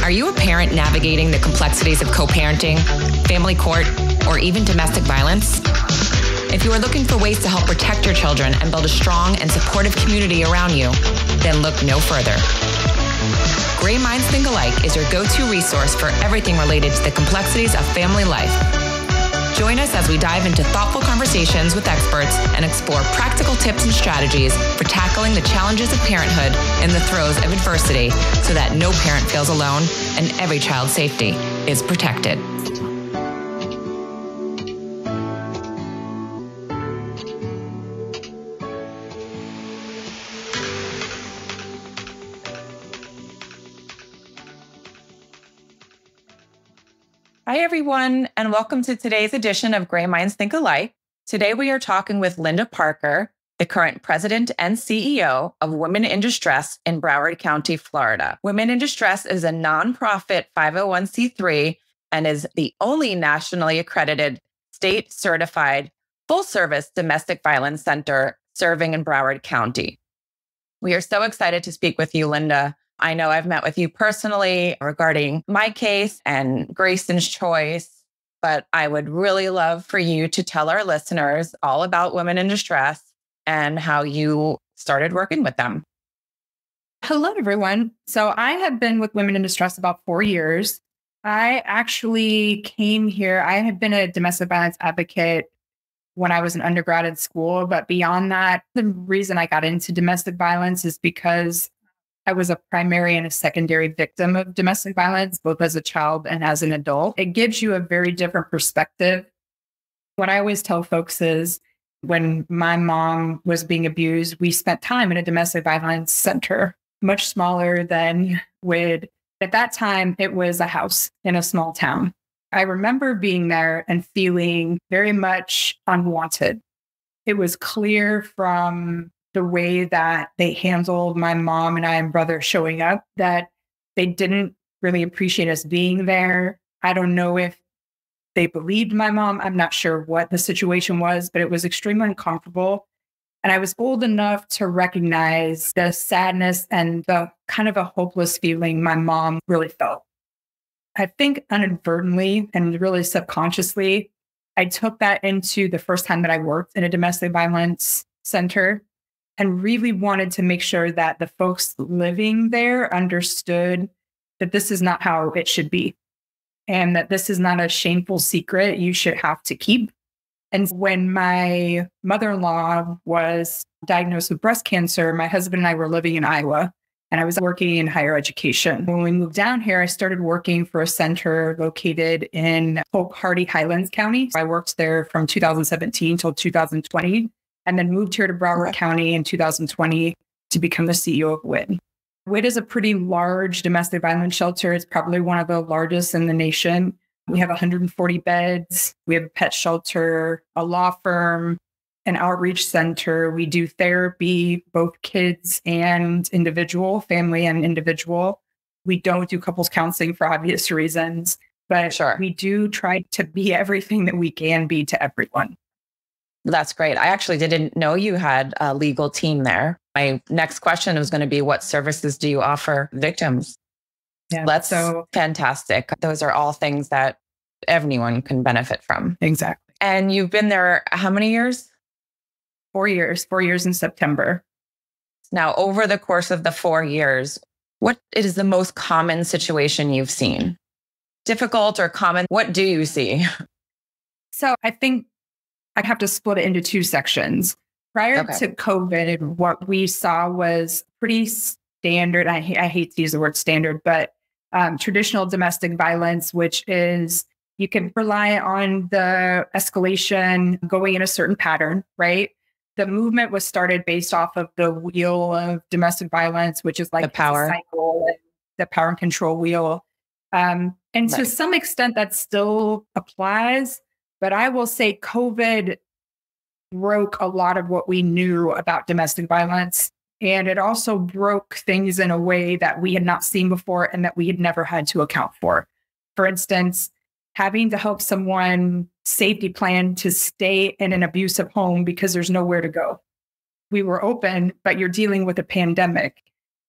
Are you a parent navigating the complexities of co-parenting, family court, or even domestic violence? If you are looking for ways to help protect your children and build a strong and supportive community around you, then look no further. Gray Minds Think Alike is your go-to resource for everything related to the complexities of family life. Join us as we dive into thoughtful conversations with experts and explore practical tips and strategies for tackling the challenges of parenthood in the throes of adversity so that no parent feels alone and every child's safety is protected. Hi, everyone, and welcome to today's edition of Gray Minds Think Alike. Today, we are talking with Linda Parker, the current president and CEO of Women in Distress in Broward County, Florida. Women in Distress is a nonprofit 501c3 and is the only nationally accredited, state-certified, full-service domestic violence center serving in Broward County. We are so excited to speak with you, Linda. I know I've met with you personally regarding my case and Greyson's choice, but I would really love for you to tell our listeners all about Women in Distress and how you started working with them. Hello, everyone. So I have been with Women in Distress about 4 years. I actually came here. I had been a domestic violence advocate when I was in undergrad at school, but beyond that, the reason I got into domestic violence is because I was a primary and a secondary victim of domestic violence, both as a child and as an adult. It gives you a very different perspective. What I always tell folks is when my mom was being abused, we spent time in a domestic violence center, much smaller than at that time, it was a house in a small town. I remember being there and feeling very much unwanted. It was clear from the way that they handled my mom and I and brother showing up, that they didn't really appreciate us being there. I don't know if they believed my mom. I'm not sure what the situation was, but it was extremely uncomfortable. And I was old enough to recognize the sadness and the kind of a hopeless feeling my mom really felt. I think inadvertently and really subconsciously, I took that into the first time that I worked in a domestic violence center, and really wanted to make sure that the folks living there understood that this is not how it should be, and that this is not a shameful secret you should have to keep. And when my mother-in-law was diagnosed with breast cancer, my husband and I were living in Iowa, and I was working in higher education. When we moved down here, I started working for a center located in Polk Hardy Highlands County. I worked there from 2017 till 2020. And then moved here to Broward County in 2020 to become the CEO of WID. WID is a pretty large domestic violence shelter. It's probably one of the largest in the nation. We have 140 beds. We have a pet shelter, a law firm, an outreach center. We do therapy, both kids and individual, family and individual. We don't do couples counseling for obvious reasons, but we do try to be everything that we can be to everyone. That's great. I actually didn't know you had a legal team there. My next question was going to be, what services do you offer victims? Yeah, that's so fantastic. Those are all things that everyone can benefit from. Exactly. And you've been there how many years? 4 years. 4 years in September. Now, over the course of the 4 years, what is the most common situation you've seen? Difficult or common? What do you see? So I think I have to split it into two sections. Prior to COVID, what we saw was pretty standard. I hate to use the word standard, but traditional domestic violence, which is you can rely on the escalation going in a certain pattern, right? The movement was started based off of the wheel of domestic violence, which is like the power cycle, the power and control wheel. And to some extent, that still applies. But I will say COVID broke a lot of what we knew about domestic violence. And it also broke things in a way that we had not seen before and that we had never had to account for. For instance, having to help someone safety plan to stay in an abusive home because there's nowhere to go. We were open, but you're dealing with a pandemic.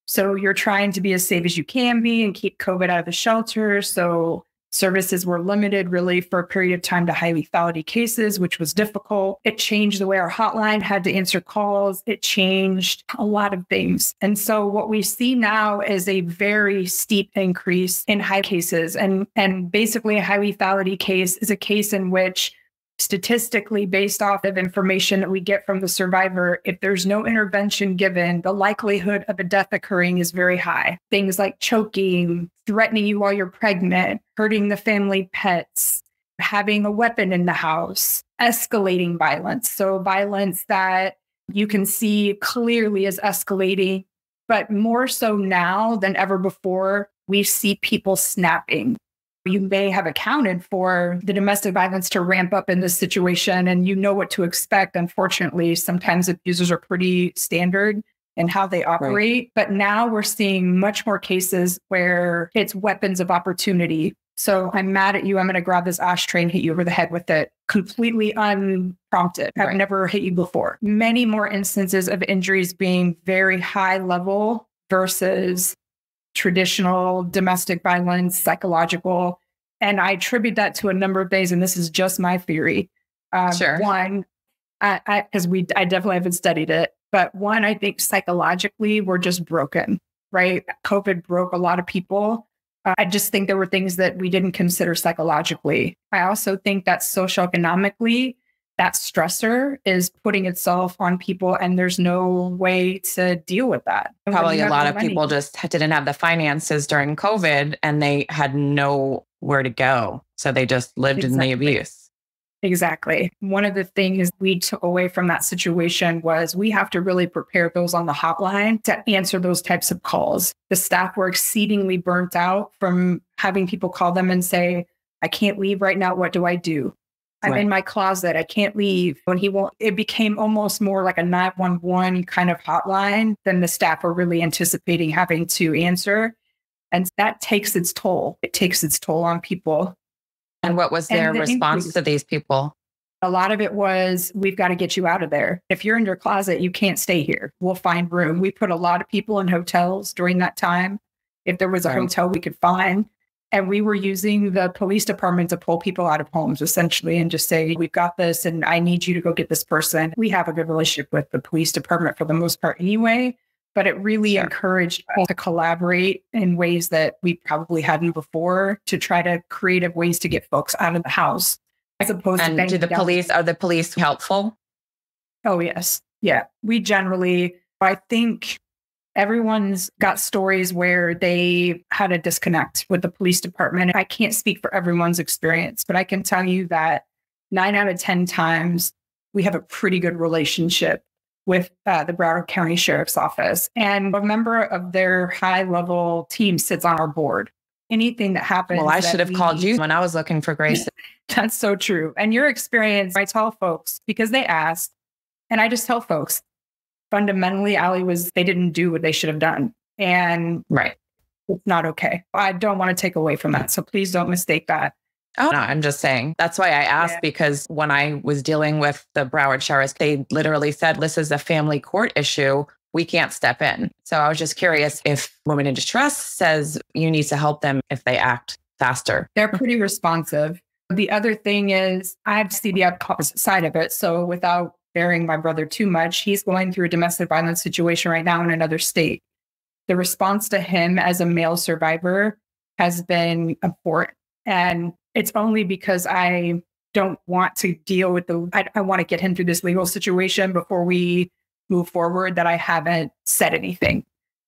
So you're trying to be as safe as you can be and keep COVID out of the shelter. So services were limited really for a period of time to high lethality cases, which was difficult. It changed the way our hotline had to answer calls. It changed a lot of things. And so what we see now is a very steep increase in high cases. And basically a high lethality case is a case in which statistically, based off of information that we get from the survivor, if there's no intervention given, the likelihood of a death occurring is very high. Things like choking, threatening you while you're pregnant, hurting the family pets, having a weapon in the house, escalating violence. So violence that you can see clearly is escalating, but more so now than ever before, we see people snapping. You may have accounted for the domestic violence to ramp up in this situation and you know what to expect. Unfortunately, sometimes abusers are pretty standard in how they operate. Right. But now we're seeing much more cases where it's weapons of opportunity. So I'm mad at you. I'm going to grab this ashtray and hit you over the head with it. Completely unprompted. I've never hit you before. Many more instances of injuries being very high level versus traditional domestic violence, psychological. And I attribute that to a number of things. And this is just my theory. Sure. One, I definitely haven't studied it. But one, I think psychologically, we're just broken, right? COVID broke a lot of people. I just think there were things that we didn't consider psychologically. I also think that socioeconomically, that stressor is putting itself on people and there's no way to deal with that. Probably a lot of people just didn't have the finances during COVID and they had nowhere to go. So they just lived in the abuse. Exactly. One of the things we took away from that situation was we have to really prepare those on the hotline to answer those types of calls. The staff were exceedingly burnt out from having people call them and say, I can't leave right now. What do I do? I'm in my closet. I can't leave. When it became almost more like a 911 kind of hotline than the staff were really anticipating having to answer. And that takes its toll. It takes its toll on people. And what was their response to these people? A lot of it was, we've got to get you out of there. If you're in your closet, you can't stay here. We'll find room. We put a lot of people in hotels during that time. If there was a hotel we could find. And we were using the police department to pull people out of homes, essentially, and just say, we've got this, and I need you to go get this person. We have a good relationship with the police department for the most part anyway, but it really encouraged us to collaborate in ways that we probably hadn't before to try to creative ways to get folks out of the house, as opposed to are the police helpful? Oh, yes. Yeah. I think everyone's got stories where they had a disconnect with the police department. I can't speak for everyone's experience, but I can tell you that 9 out of 10 times we have a pretty good relationship with the Broward County Sheriff's Office. And a member of their high-level team sits on our board. Anything that happens... Well, I should have called you when I was looking for Greyson. That's so true. And your experience, I tell folks, because they asked, and I just tell folks, fundamentally, they didn't do what they should have done. And it's not okay. I don't want to take away from that. So please don't mistake that. Oh, no, I'm just saying. That's why I asked, because when I was dealing with the Broward Sheriffs, they literally said, this is a family court issue. We can't step in. So I was just curious if Women in Distress says you need to help them if they act faster. They're pretty responsive. The other thing is I have to see the opposite side of it. So without bearing my brother too much, he's going through a domestic violence situation right now in another state. The response to him as a male survivor has been important. And it's only because I don't want to deal with I want to get him through this legal situation before we move forward that I haven't said anything.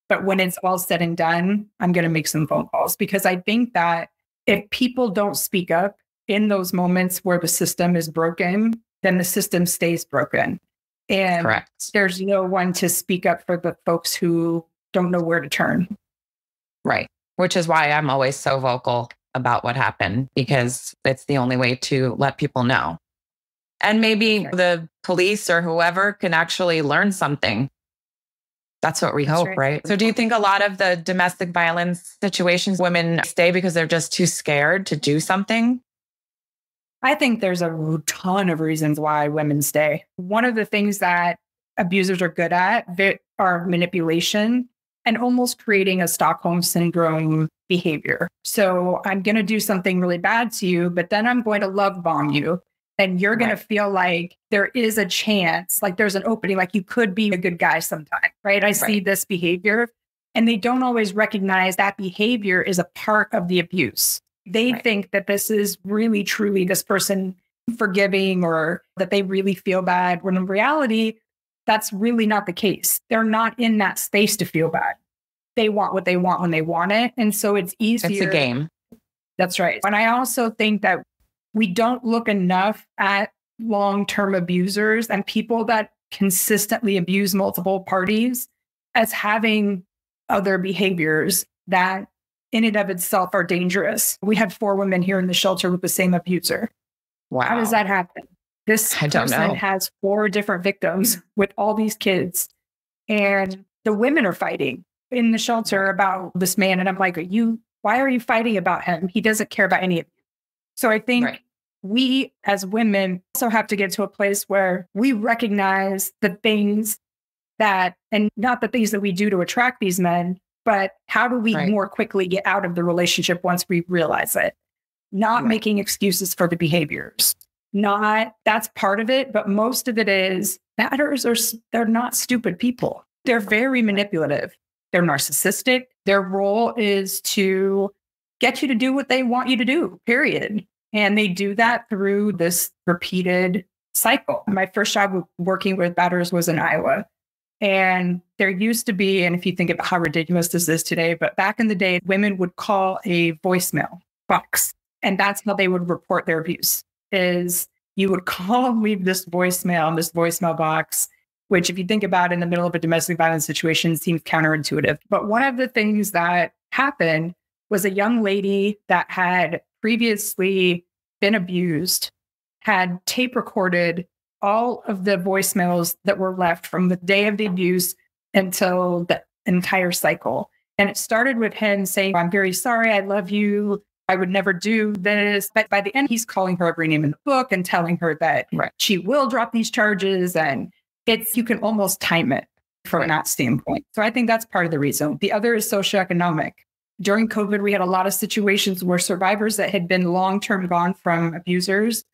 But when it's all said and done, I'm going to make some phone calls, because I think that if people don't speak up in those moments where the system is broken, then the system stays broken. And there's no one to speak up for the folks who don't know where to turn. Right. Which is why I'm always so vocal about what happened, because it's the only way to let people know. And maybe the police or whoever can actually learn something. That's what we hope, right? So do you think a lot of the domestic violence situations, women stay because they're just too scared to do something? I think there's a ton of reasons why women stay. One of the things that abusers are good at are manipulation and almost creating a Stockholm syndrome behavior. So I'm going to do something really bad to you, but then I'm going to love bomb you. And you're going to feel like there is a chance, like there's an opening, like you could be a good guy sometime, right? I see this behavior, and they don't always recognize that behavior is a part of the abuse. They think that this is really, truly this person forgiving, or that they really feel bad, when in reality, that's really not the case. They're not in that space to feel bad. They want what they want when they want it. And so it's easier. It's a game. That's right. And I also think that we don't look enough at long-term abusers and people that consistently abuse multiple parties as having other behaviors that in and of itself are dangerous. We had 4 women here in the shelter with the same abuser. Wow. How does that happen? This person has 4 different victims with all these kids, and the women are fighting in the shelter about this man. And I'm like, why are you fighting about him? He doesn't care about any of you. So I think we as women also have to get to a place where we recognize the things that, and not the things that we do to attract these men, but how do we more quickly get out of the relationship once we realize it? Not making excuses for the behaviors. That's part of it, but most of it is they're not stupid people. They're very manipulative. They're narcissistic. Their role is to get you to do what they want you to do, period. And they do that through this repeated cycle. My first job working with batters was in Iowa. And there used to be, and if you think about how ridiculous this is today, but back in the day, women would call a voicemail box. And that's how they would report their abuse, is you would call and leave this voicemail box, which if you think about in the middle of a domestic violence situation seems counterintuitive. But one of the things that happened was a young lady that had previously been abused, had tape recorded all of the voicemails that were left from the day of the abuse until the entire cycle. And it started with him saying, "I'm very sorry, I love you, I would never do this." But by the end, he's calling her every name in the book and telling her that she will drop these charges. And you can almost time it from that standpoint. So I think that's part of the reason. The other is socioeconomic. During COVID, we had a lot of situations where survivors that had been long-term gone from abusers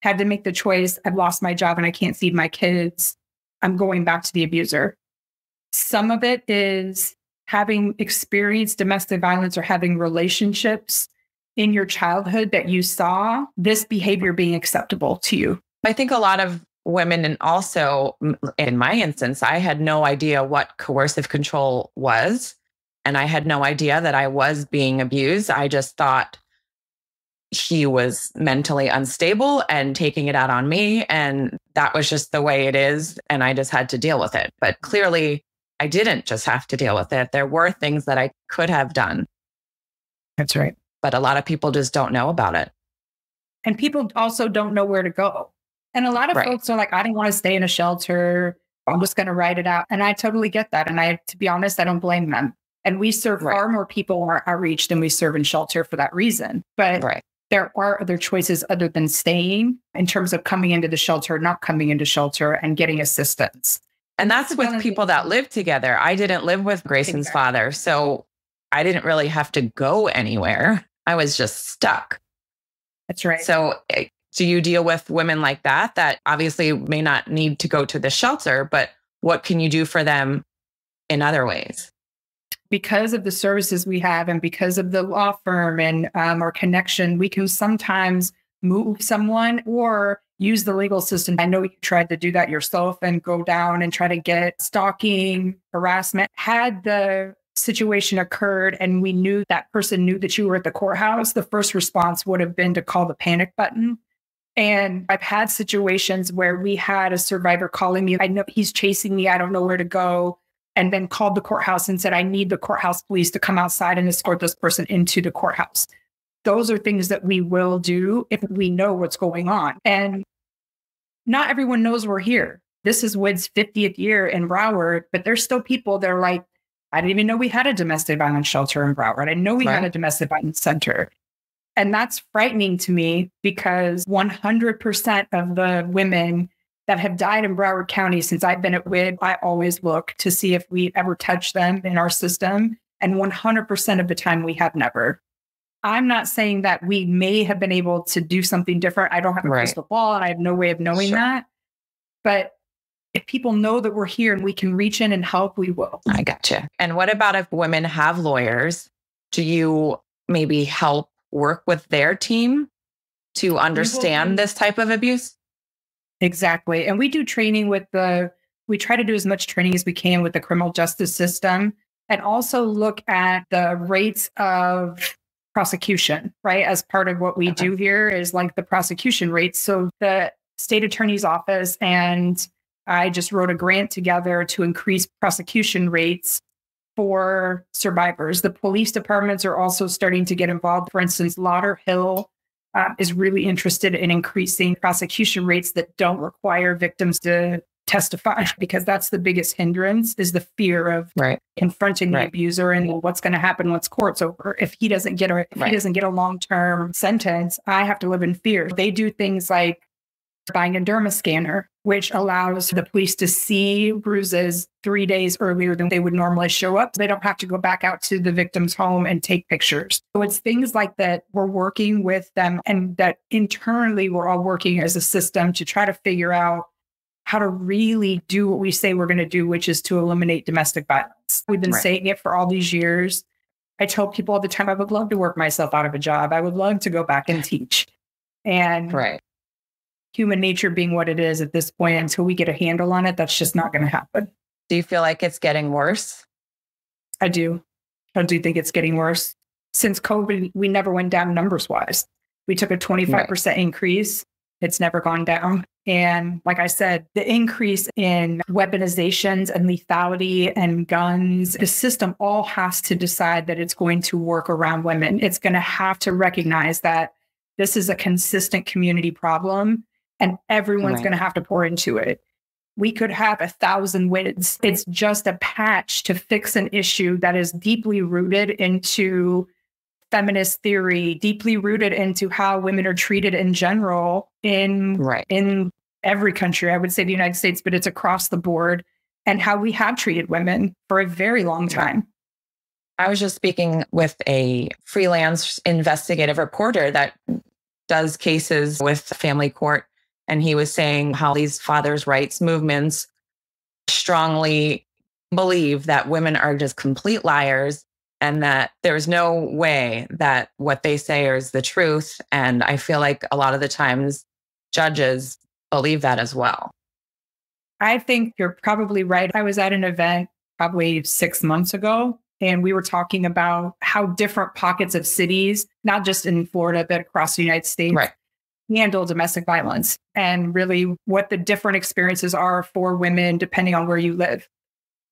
had to make the choice, I've lost my job and I can't feed my kids, I'm going back to the abuser. Some of it is having experienced domestic violence or having relationships in your childhood that you saw this behavior being acceptable to you. I think a lot of women, and also in my instance, I had no idea what coercive control was. And I had no idea that I was being abused. I just thought he was mentally unstable and taking it out on me. And that was just the way it is. And I just had to deal with it. But clearly, I didn't just have to deal with it. There were things that I could have done. That's right. But a lot of people just don't know about it. And people also don't know where to go. And a lot of folks are like, I don't want to stay in a shelter. I'm just going to write it out. And I totally get that. And to be honest, I don't blame them. And we serve far more people in our outreach than we serve in shelter for that reason. But there are other choices other than staying in terms of coming into the shelter, not coming into shelter, and getting assistance. And that's with people that live together. I didn't live with Greyson's father, so I didn't really have to go anywhere. I was just stuck. That's right. So do you deal with women like that obviously may not need to go to the shelter, but what can you do for them in other ways? Because of the services we have and because of the law firm and our connection, we can sometimes move someone or use the legal system. I know you tried to do that yourself and go down and try to get stalking, harassment. Had the situation occurred and we knew that person knew that you were at the courthouse, the first response would have been to call the panic button. And I've had situations where we had a survivor calling me, I know he's chasing me, I don't know where to go. And then called the courthouse and said, I need the courthouse police to come outside and escort this person into the courthouse. Those are things that we will do if we know what's going on. And not everyone knows we're here. This is Wood's 50th year in Broward, but there's still people that are like, I didn't even know we had a domestic violence shelter in Broward. I didn't know we had a domestic violence center. And that's frightening to me because 100% of the women that have died in Broward County since I've been at WID, I always look to see if we ever touched them in our system. And 100% of the time we have never. I'm not saying that we may have been able to do something different. I don't have a crystal ball and I have no way of knowing that. But if people know that we're here and we can reach in and help, we will. I gotcha. And what about if women have lawyers? Do you maybe help work with their team to understand this type of abuse? Exactly. And we do training we try to do as much training as we can with the criminal justice system and also look at the rates of prosecution, right? As part of what we do here is like the prosecution rates. So the state attorney's office and I just wrote a grant together to increase prosecution rates for survivors. The police departments are also starting to get involved. For instance, Lauderhill is really interested in increasing prosecution rates that don't require victims to testify, because that's the biggest hindrance is the fear of confronting the abuser and what's going to happen once court's over. If he doesn't get a long-term sentence, I have to live in fear. They do things like buying a derma scanner, which allows the police to see bruises 3 days earlier than they would normally show up. They don't have to go back out to the victim's home and take pictures. So it's things like that we're working with them, and that internally we're all working as a system to try to figure out how to really do what we say we're going to do, which is to eliminate domestic violence. We've been saying it for all these years. I tell people all the time, I would love to work myself out of a job. I would love to go back and teach. And human nature being what it is at this point, until we get a handle on it, that's just not going to happen. Do you feel like it's getting worse? I do. I do think it's getting worse. Since COVID, we never went down numbers wise. We took a 25% increase. It's never gone down. And like I said, the increase in weaponizations and lethality and guns, the system all has to decide that it's going to work around women. It's going to have to recognize that this is a consistent community problem and everyone's going to have to pour into it. We could have 1,000 WIDs. It's just a patch to fix an issue that is deeply rooted into feminist theory, deeply rooted into how women are treated in general in every country. I would say the United States, but it's across the board, and how we have treated women for a very long time. I was just speaking with a freelance investigative reporter that does cases with family court. And he was saying how these fathers' rights movements strongly believe that women are just complete liars and that there's no way that what they say is the truth. And I feel like a lot of the times judges believe that as well. I think you're probably right. I was at an event probably 6 months ago, and we were talking about how different pockets of cities, not just in Florida, but across the United States, handle domestic violence, and really what the different experiences are for women depending on where you live.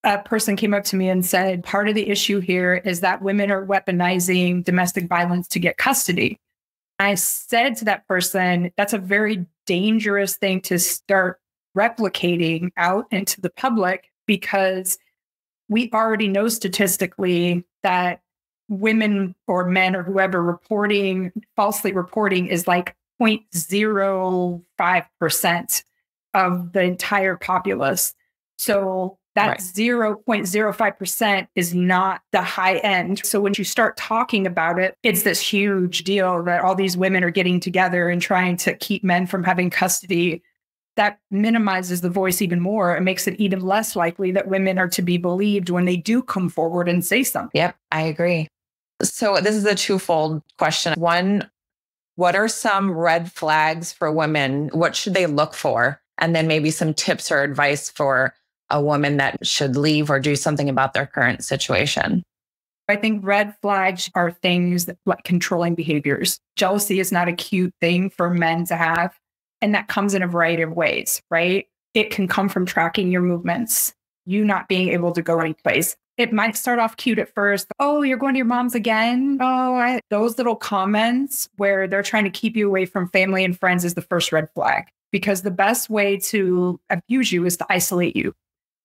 A person came up to me and said, part of the issue here is that women are weaponizing domestic violence to get custody. I said to that person, that's a very dangerous thing to start replicating out into the public, because we already know statistically that women or men or whoever falsely reporting is like 0.05% of the entire populace. So that 0.05% is not the high end. So when you start talking about it, it's this huge deal that all these women are getting together and trying to keep men from having custody. That minimizes the voice even more. It makes it even less likely that women are to be believed when they do come forward and say something. Yep, I agree. So this is a twofold question. One, what are some red flags for women? What should they look for? And then maybe some tips or advice for a woman that should leave or do something about their current situation. I think red flags are things like controlling behaviors. Jealousy is not a cute thing for men to have. And that comes in a variety of ways, right? It can come from tracking your movements, you not being able to go anyplace. It might start off cute at first. Oh, you're going to your mom's again? Oh, those little comments where they're trying to keep you away from family and friends is the first red flag, because the best way to abuse you is to isolate you.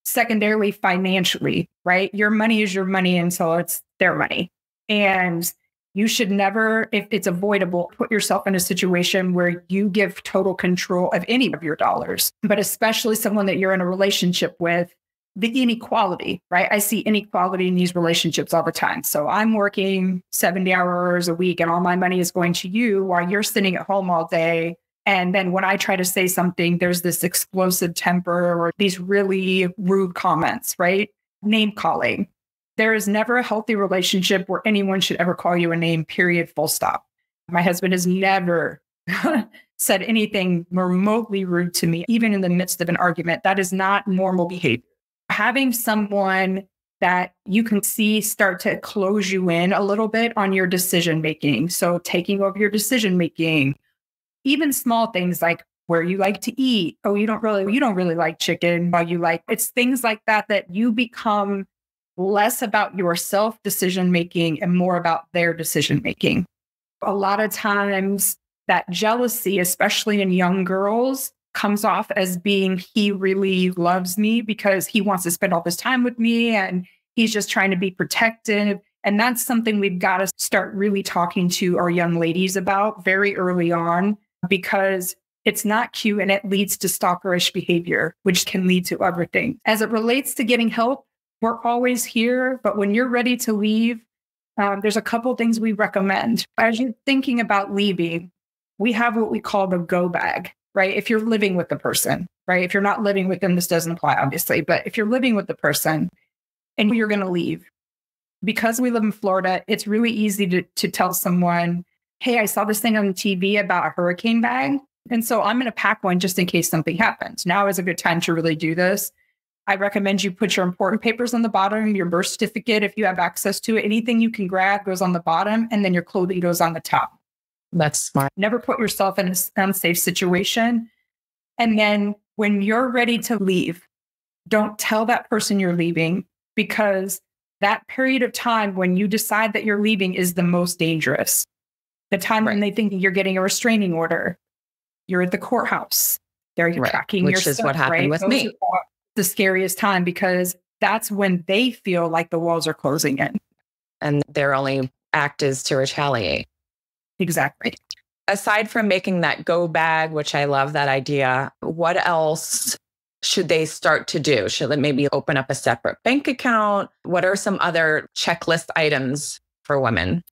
Secondarily, financially, right? Your money is your money until it's their money. And You should never, if it's avoidable, put yourself in a situation where you give total control of any of your dollars, but especially someone that you're in a relationship with. The inequality, right? I see inequality in these relationships all the time. So I'm working 70 hours a week and all my money is going to you while you're sitting at home all day. And then when I try to say something, there's this explosive temper or these really rude comments, right? Name calling. There is never a healthy relationship where anyone should ever call you a name, period, full stop. My husband has never said anything remotely rude to me, even in the midst of an argument. That is not normal behavior. Having someone that you can see start to close you in a little bit on your decision making. So taking over your decision making, even small things like where you like to eat. Oh, you don't really like chicken, but you like, it's things like that, that you become less about your self decision making and more about their decision making. A lot of times that jealousy, especially in young girls, comes off as being he really loves me because he wants to spend all this time with me and he's just trying to be protective. And that's something we've got to start really talking to our young ladies about very early on, because it's not cute and it leads to stalkerish behavior, which can lead to other things. As it relates to getting help, we're always here. But when you're ready to leave, there's a couple things we recommend. As you're thinking about leaving, we have what we call the go bag. Right? If you're living with the person, right? If you're not living with them, this doesn't apply, obviously. But if you're living with the person and you're going to leave, because we live in Florida, it's really easy to tell someone, hey, I saw this thing on TV about a hurricane bag. And so I'm going to pack one just in case something happens. Now is a good time to really do this. I recommend you put your important papers on the bottom, your birth certificate, if you have access to it. Anything you can grab goes on the bottom, and then your clothing goes on the top. That's smart. Never put yourself in an unsafe situation. And then when you're ready to leave, don't tell that person you're leaving, because that period of time when you decide that you're leaving is the most dangerous. The time when they think you're getting a restraining order, you're at the courthouse, they're tracking your stuff. Which is what happened with me. The scariest time, because that's when they feel like the walls are closing in. And their only act is to retaliate. Exactly. Aside from making that go bag, which I love that idea, what else should they start to do? Should they maybe open up a separate bank account? What are some other checklist items for women?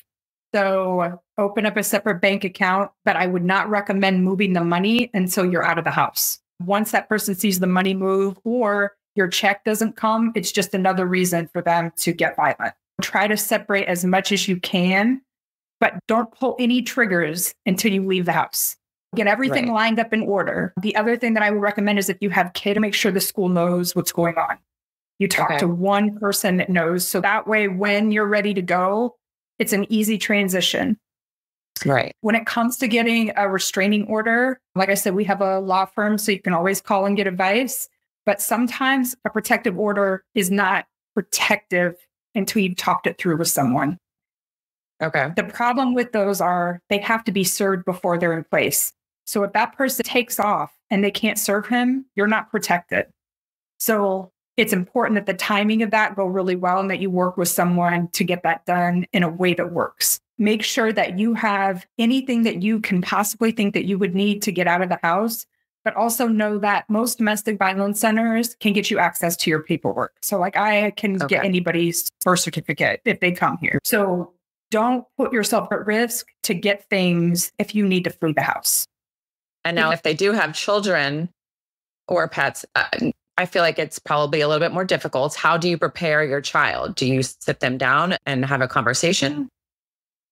So open up a separate bank account, but I would not recommend moving the money until you're out of the house. Once that person sees the money move or your check doesn't come, it's just another reason for them to get violent. Try to separate as much as you can, but don't pull any triggers until you leave the house. Get everything lined up in order. The other thing that I would recommend is if you have kids, make sure the school knows what's going on. You talk to one person that knows. So that way, when you're ready to go, it's an easy transition. Right. When it comes to getting a restraining order, like I said, we have a law firm, so you can always call and get advice. But sometimes a protective order is not protective until you've talked it through with someone. Okay. The problem with those are they have to be served before they're in place. So if that person takes off and they can't serve him, you're not protected. So it's important that the timing of that go really well and that you work with someone to get that done in a way that works. Make sure that you have anything that you can possibly think that you would need to get out of the house, but also know that most domestic violence centers can get you access to your paperwork. So like I can get anybody's birth certificate if they come here. So don't put yourself at risk to get things if you need to flee the house. And now if they do have children or pets, I feel like it's probably a little bit more difficult. How do you prepare your child? Do you sit them down and have a conversation?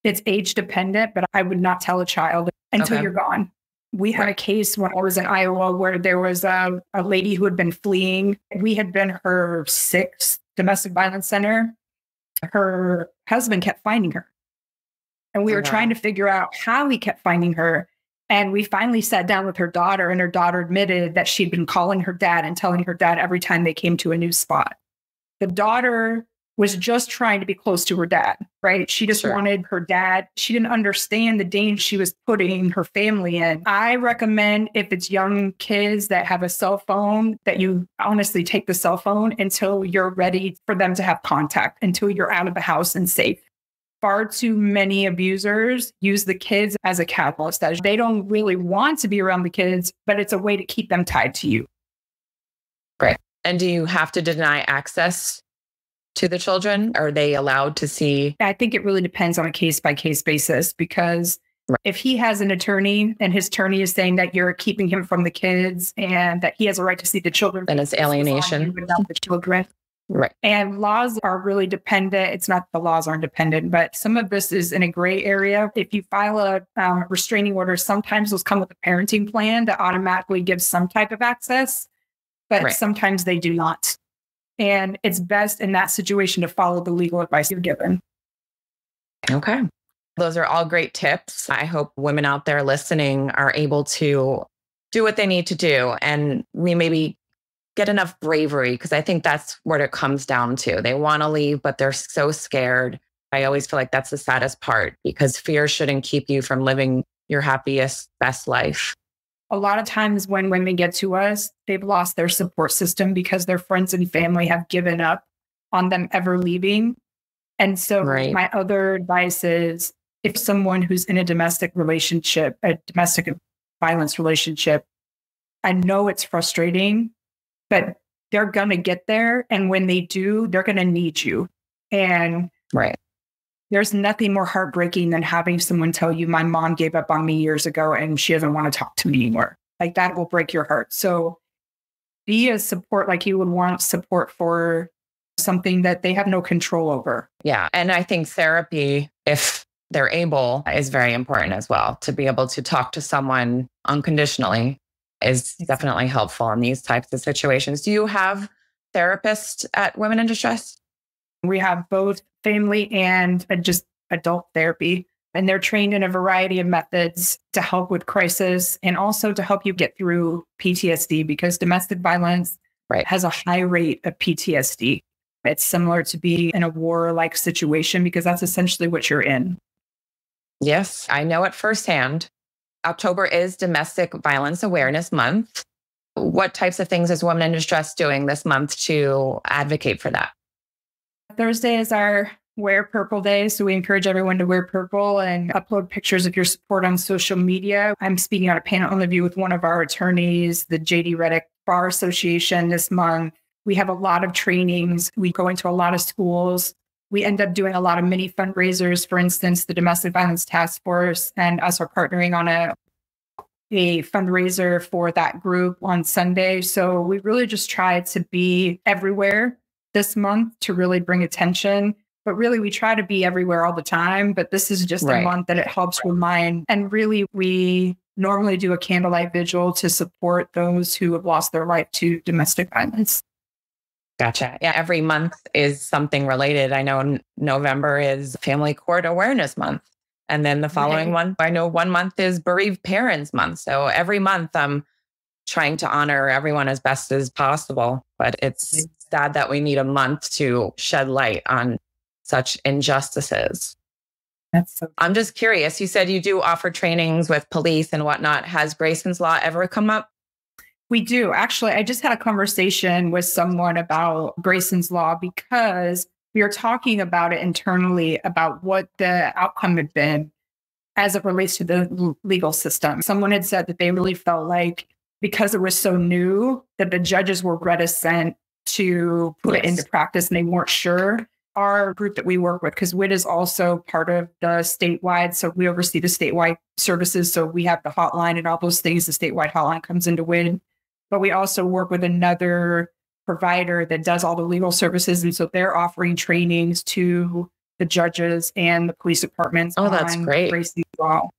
It's age dependent, but I would not tell a child until you're gone. We had a case when I was in Iowa where there was a lady who had been fleeing. We had been her sixth domestic violence center. Her husband kept finding her. And we were trying to figure out how he kept finding her. And we finally sat down with her daughter, and her daughter admitted that she'd been calling her dad and telling her dad every time they came to a new spot. The daughter was just trying to be close to her dad, right? She just wanted her dad. She didn't understand the danger she was putting her family in. I recommend if it's young kids that have a cell phone, that you honestly take the cell phone until you're ready for them to have contact, until you're out of the house and safe. far too many abusers use the kids as a catalyst. As they don't really want to be around the kids, but it's a way to keep them tied to you. Right. And do you have to deny access to the children? Are they allowed to see? I think it really depends on a case by case basis, because if he has an attorney and his attorney is saying that you're keeping him from the kids and that he has a right to see the children, then it's alienation. Without the children. Right. And laws are really dependent. It's not the laws aren't dependent, but some of this is in a gray area. If you file a restraining order, sometimes those come with a parenting plan that automatically gives some type of access, but sometimes they do not. And it's best in that situation to follow the legal advice you're given. Okay. Those are all great tips. I hope women out there listening are able to do what they need to do. And we maybe get enough bravery, because I think that's what it comes down to. They want to leave, but they're so scared. I always feel like that's the saddest part, because fear shouldn't keep you from living your happiest, best life. A lot of times when women get to us, they've lost their support system because their friends and family have given up on them ever leaving. And so my other advice is, if someone who's in a domestic relationship, a domestic violence relationship, I know it's frustrating, but they're going to get there. And when they do, they're going to need you. And there's nothing more heartbreaking than having someone tell you, my mom gave up on me years ago and she doesn't want to talk to me anymore. Like, that will break your heart. So be a support like you would want support for something that they have no control over. Yeah. And I think therapy, if they're able, is very important as well. To be able to talk to someone unconditionally is definitely helpful in these types of situations. Do you have therapists at Women in Distress? We have both family and just adult therapy, and they're trained in a variety of methods to help with crisis and also to help you get through PTSD, because domestic violence has a high rate of PTSD. It's similar to be in a war-like situation, because that's essentially what you're in. Yes, I know it firsthand. October is Domestic Violence Awareness Month. What types of things is Women in Distress doing this month to advocate for that? Thursday is our Wear Purple Day. So we encourage everyone to wear purple and upload pictures of your support on social media. I'm speaking on a panel interview with one of our attorneys, the J.D. Reddick Bar Association, this month. We have a lot of trainings. We go into a lot of schools. We end up doing a lot of mini fundraisers. For instance, the Domestic Violence Task Force and us are partnering on a fundraiser for that group on Sunday. So we really just try to be everywhere this month to really bring attention. But really, we try to be everywhere all the time. But this is just a month that it helps remind. And really, we normally do a candlelight vigil to support those who have lost their life to domestic violence. Gotcha. Yeah, every month is something related. I know November is Family Court Awareness Month. And then the following month, I know one month is Bereaved Parents Month. So every month I'm trying to honor everyone as best as possible. But it's sad that we need a month to shed light on such injustices. I'm just curious. You said you do offer trainings with police and whatnot. Has Greyson's Law ever come up? We do. Actually, I just had a conversation with someone about Greyson's Law, because we are talking about it internally about what the outcome had been as it relates to the legal system. Someone had said that they really felt like, because it was so new, that the judges were reticent to put it into practice and they weren't sure. Our group that we work with, because WIT is also part of the statewide, so we oversee the statewide services. So we have the hotline and all those things. The statewide hotline comes into WIT. But we also work with another provider that does all the legal services. And so they're offering trainings to the judges and the police departments. Oh, that's great. Greyson Law.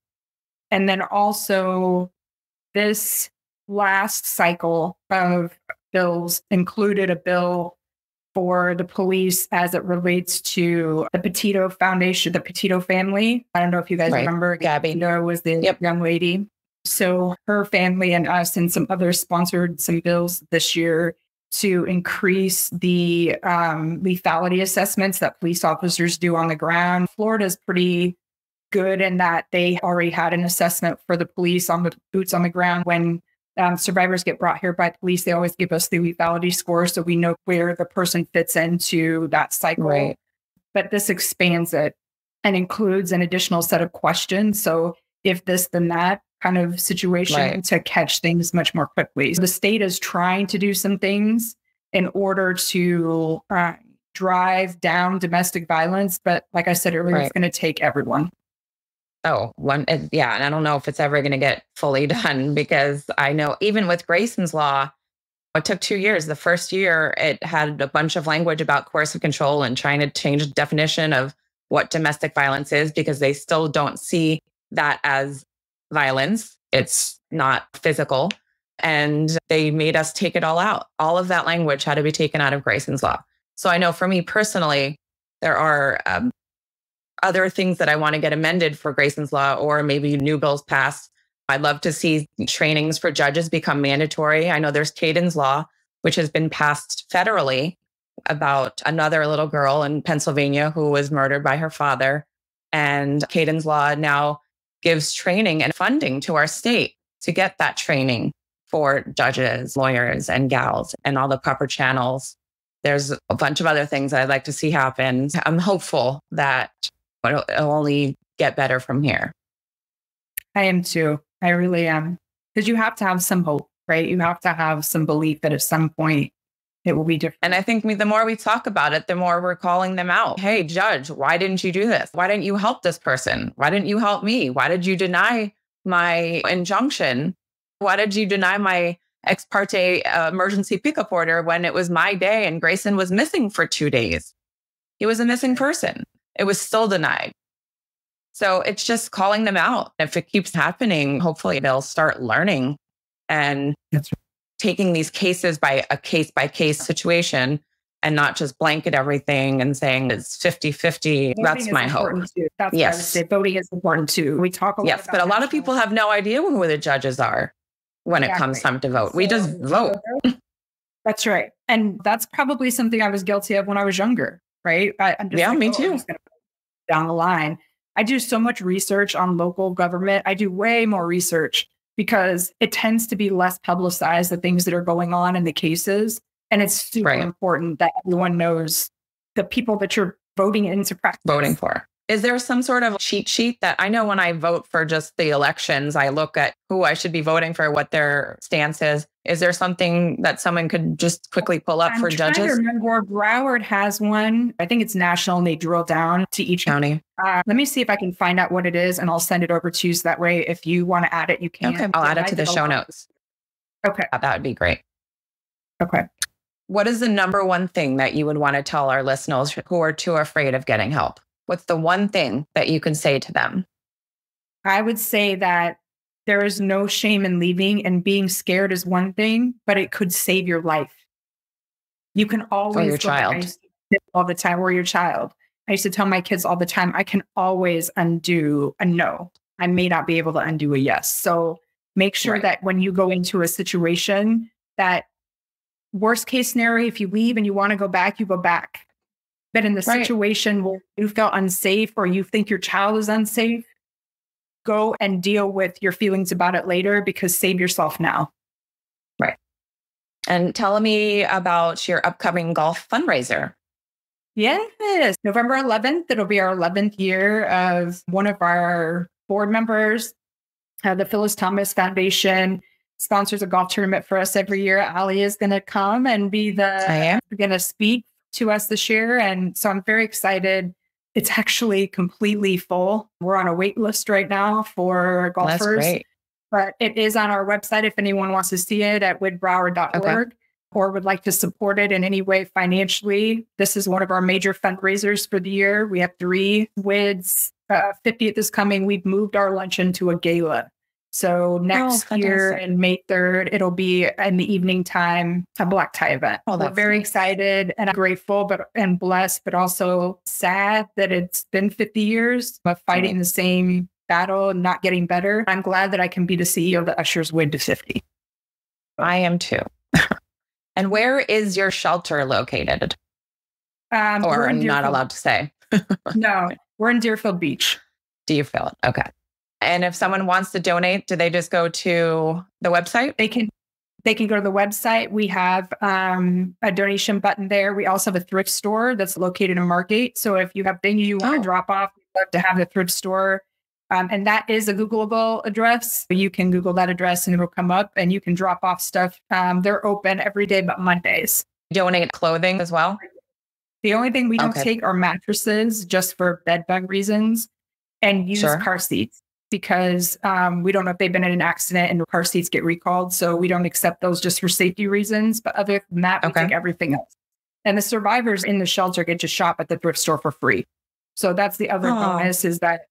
And then also this last cycle of bills included a bill for the police as it relates to the Petito Foundation, the Petito family. I don't know if you guys remember. Gabby Petito was the young lady. So her family and us and some others sponsored some bills this year to increase the lethality assessments that police officers do on the ground. Florida's pretty good in that they already had an assessment for the police on the boots on the ground. When survivors get brought here by police, they always give us the lethality score so we know where the person fits into that cycle. But this expands it. and includes an additional set of questions. So if this, then that kind of situation to catch things much more quickly. So the state is trying to do some things in order to drive down domestic violence. But like I said earlier, it's going to take everyone. And I don't know if it's ever going to get fully done, because I know even with Greyson's law, it took 2 years. The first year, it had a bunch of language about coercive control and trying to change the definition of what domestic violence is, because they still don't see that as violence. It's not physical. And they made us take it all out. All of that language had to be taken out of Greyson's law. So I know for me personally, there are other things that I want to get amended for Greyson's law, or maybe new bills passed. I'd love to see trainings for judges become mandatory. I know there's Caden's law, which has been passed federally, about another little girl in Pennsylvania who was murdered by her father. And Caden's law now gives training and funding to our state to get that training for judges, lawyers, and gals, and all the proper channels. There's a bunch of other things I'd like to see happen. I'm hopeful that it'll only get better from here. I am too. I really am. Because you have to have some hope, right? You have to have some belief that at some point it will be different. And I think the more we talk about it, the more we're calling them out. Hey, judge, why didn't you do this? Why didn't you help this person? Why didn't you help me? Why did you deny my injunction? Why did you deny my ex parte emergency pickup order when it was my day and Greyson was missing for 2 days? He was a missing person. It was still denied. So it's just calling them out. If it keeps happening, hopefully they'll start learning and taking these cases by case situation, and not just blanket everything and saying it's 50-50. That's my hope. That's what I would say. Voting is important too. We talk a lot about but a lot of people have no idea who the judges are when it comes time to vote. We just vote. That's right. And that's probably something I was guilty of when I was younger, right? I'm just me too. I'm just gonna down the line. I do so much research on local government. I do way more research because it tends to be less publicized, the things that are going on in the cases. And it's super important that everyone knows the people that you're voting into practice. Voting for. Is there some sort of cheat sheet that I know when I vote for just the elections, I look at who I should be voting for, what their stance is. Is there something that someone could just quickly pull up for judges? I'm trying to remember. Broward has one. I think it's national, and they drill down to each county. Let me see if I can find out what it is, and I'll send it over to you. So that way, if you want to add it, you can. Okay, I'll add it to the show notes. Okay. That would be great. Okay. What is the number one thing that you would want to tell our listeners who are too afraid of getting help? What's the one thing that you can say to them? I would say that there is no shame in leaving, and being scared is one thing, but it could save your life. You can always or your child all the time, or your child. I used to tell my kids all the time, I can always undo a no. I may not be able to undo a yes. So make sure that when you go into a situation, that worst case scenario, if you leave and you want to go back, you go back. But in the situation where you feel unsafe or you think your child is unsafe, go and deal with your feelings about it later, because save yourself now. Right. And tell me about your upcoming golf fundraiser. Yes. November 11th, it'll be our 11th year of one of our board members. The Phyllis Thomas Foundation sponsors a golf tournament for us every year. Ali is going to come and be going to speak to us this year. And so I'm very excited. It's actually completely full. We're on a wait list right now for golfers. That's great. But it is on our website if anyone wants to see it at widbroward.org or would like to support it in any way financially. This is one of our major fundraisers for the year. We have 3 WIDs. 50th is coming. We've moved our luncheon to a gala. So next year in May 3rd, it'll be in the evening time, a black tie event. We're very excited and grateful and blessed, but also sad that it's been 50 years of fighting the same battle and not getting better. I'm glad that I can be the CEO that ushers WID to 50. I am too. And where is your shelter located? Or not allowed to say? No, we're in Deerfield Beach. Deerfield. Okay. And if someone wants to donate, do they just go to the website? They can go to the website. We have a donation button there. We also have a thrift store that's located in Margate. So if you have things you want to drop off, love to have the thrift store. And that is a Googleable address. You can Google that address and it'll come up and you can drop off stuff. They're open every day but Mondays. Donate clothing as well? The only thing we don't take are mattresses just for bed bug reasons, and use car seats because we don't know if they've been in an accident and the car seats get recalled. So we don't accept those just for safety reasons. But other than that, we take everything else. And the survivors in the shelter get to shop at the thrift store for free. So that's the other bonus is that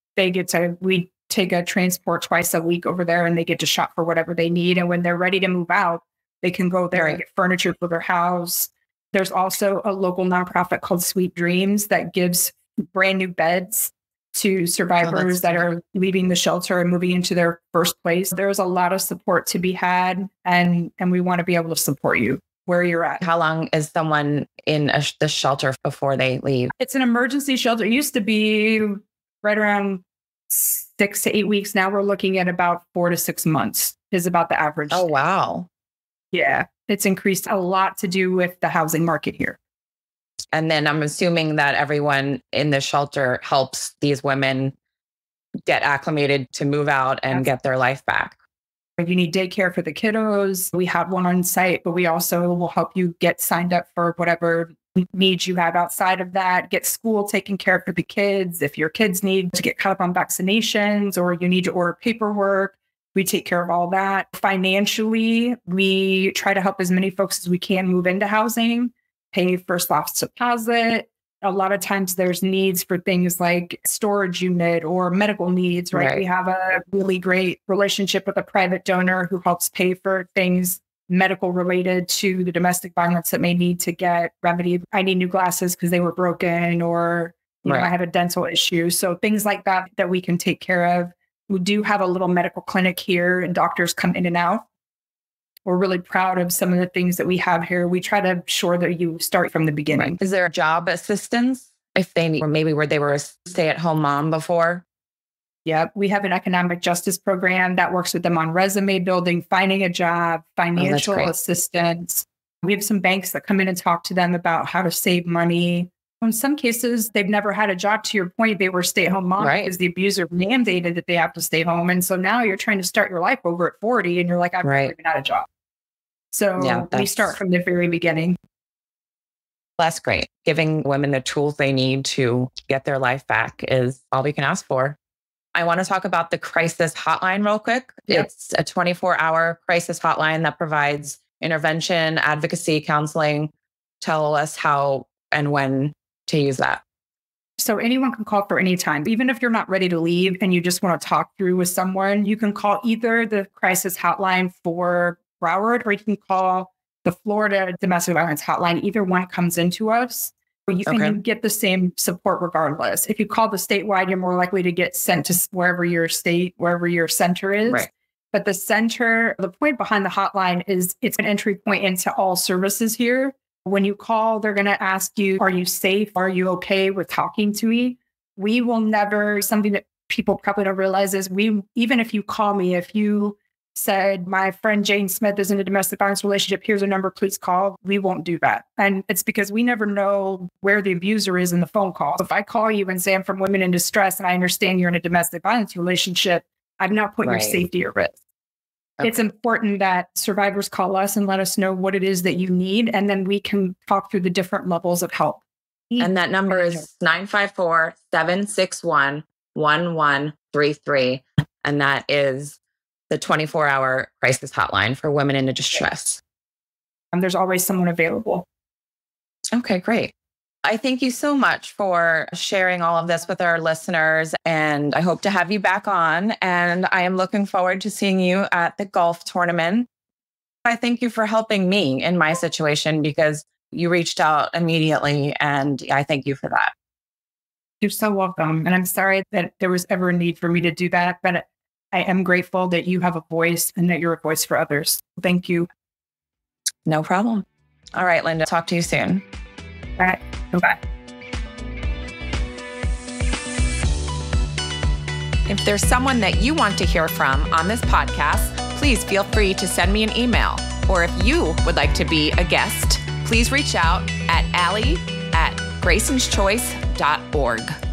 we take a transport twice a week over there and they get to shop for whatever they need. And when they're ready to move out, they can go there and get furniture for their house. There's also a local nonprofit called Sweet Dreams that gives brand new beds to survivors that are leaving the shelter and moving into their first place. There's a lot of support to be had, and we want to be able to support you where you're at. How long is someone in the shelter before they leave? It's an emergency shelter. It used to be right around 6 to 8 weeks. Now we're looking at about 4 to 6 months is about the average. Oh, wow. Yeah, it's increased a lot to do with the housing market here. And then I'm assuming that everyone in the shelter helps these women get acclimated to move out and get their life back. If you need daycare for the kiddos, we have one on site, but we also will help you get signed up for whatever needs you have outside of that, get school taken care of for the kids. If your kids need to get caught up on vaccinations or you need to order paperwork, we take care of all that. Financially, we try to help as many folks as we can move into housing, pay first loss deposit. A lot of times there's needs for things like storage unit or medical needs, right? We have a really great relationship with a private donor who helps pay for things medical related to the domestic violence that may need to get remedied. I need new glasses because they were broken, or you know, I have a dental issue. So things like that we can take care of. We do have a little medical clinic here and doctors come in and out. We're really proud of some of the things that we have here. We try to ensure that you start from the beginning. Right. Is there job assistance if they need, or maybe where they were a stay-at-home mom before? Yeah, we have an economic justice program that works with them on resume building, finding a job, financial assistance. We have some banks that come in and talk to them about how to save money. In some cases, they've never had a job. To your point, they were stay-at-home moms because the abuser mandated that they have to stay home. And so now you're trying to start your life over at 40 and you're like, I've never even had a job. So we start from the very beginning. That's great. Giving women the tools they need to get their life back is all we can ask for. I want to talk about the crisis hotline real quick. It's a 24-hour crisis hotline that provides intervention, advocacy, counseling. Tell us how and when to use that. So anyone can call for any time. Even if you're not ready to leave and you just want to talk through with someone, you can call either the crisis hotline for Broward or you can call the Florida domestic violence hotline. Either one comes into us. And you get the same support regardless. If you call the statewide, you're more likely to get sent to wherever your center is. Right. But the point behind the hotline is it's an entry point into all services here. When you call, they're going to ask you, are you safe? Are you okay with talking to me? We will never, something that people probably don't realize is even if you call me, if you said, my friend Jane Smith is in a domestic violence relationship, here's a number, please call. We won't do that. And it's because we never know where the abuser is in the phone call. If I call you and say I'm from Women in Distress and I understand you're in a domestic violence relationship, I'm not putting your safety at risk. It's important that survivors call us and let us know what it is that you need. And then we can talk through the different levels of help. And that number is 954-761-1133. And that is the 24-hour crisis hotline for women in distress. And there's always someone available. Okay, great. I thank you so much for sharing all of this with our listeners, and I hope to have you back on. And I am looking forward to seeing you at the golf tournament. I thank you for helping me in my situation because you reached out immediately, and I thank you for that. You're so welcome. And I'm sorry that there was ever a need for me to do that, but I am grateful that you have a voice and that you're a voice for others. Thank you. No problem. All right, Linda, talk to you soon. All right. Bye. If there's someone that you want to hear from on this podcast, please feel free to send me an email. Or if you would like to be a guest, please reach out at Allie@graysonschoice.org.